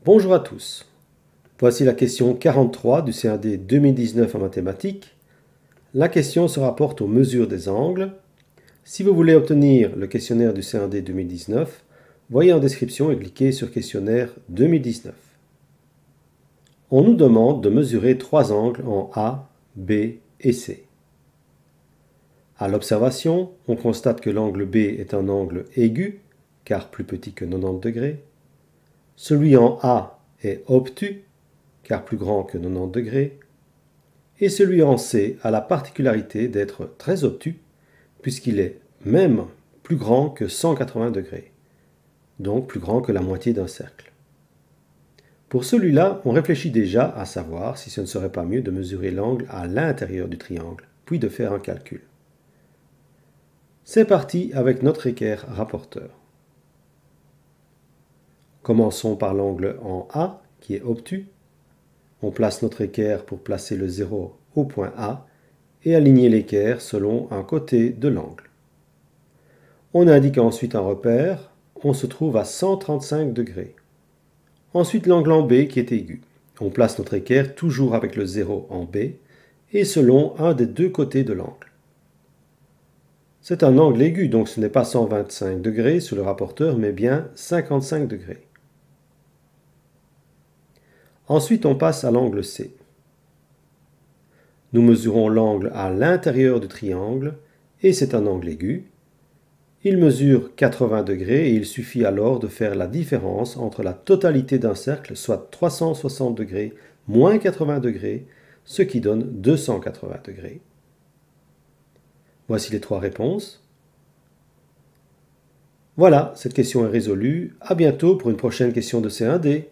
Bonjour à tous. Voici la question 43 du CAD 2019 en mathématiques. La question se rapporte aux mesures des angles. Si vous voulez obtenir le questionnaire du CAD 2019, voyez en description et cliquez sur questionnaire 2019. On nous demande de mesurer trois angles en A, B et C. À l'observation, on constate que l'angle B est un angle aigu, car plus petit que 90 degrés. Celui en A est obtus, car plus grand que 90 degrés. Et celui en C a la particularité d'être très obtus, puisqu'il est même plus grand que 180 degrés, donc plus grand que la moitié d'un cercle. Pour celui-là, on réfléchit déjà à savoir si ce ne serait pas mieux de mesurer l'angle à l'intérieur du triangle, puis de faire un calcul. C'est parti avec notre équerre rapporteur. Commençons par l'angle en A, qui est obtus. On place notre équerre pour placer le 0 au point A et aligner l'équerre selon un côté de l'angle. On indique ensuite un repère, on se trouve à 135 degrés. Ensuite l'angle en B qui est aigu. On place notre équerre toujours avec le 0 en B et selon un des deux côtés de l'angle. C'est un angle aigu, donc ce n'est pas 125 degrés sur le rapporteur, mais bien 55 degrés. Ensuite, on passe à l'angle C. Nous mesurons l'angle à l'intérieur du triangle, et c'est un angle aigu. Il mesure 80 degrés, et il suffit alors de faire la différence entre la totalité d'un cercle, soit 360 degrés, moins 80 degrés, ce qui donne 280 degrés. Voici les trois réponses. Voilà, cette question est résolue. À bientôt pour une prochaine question de C1D.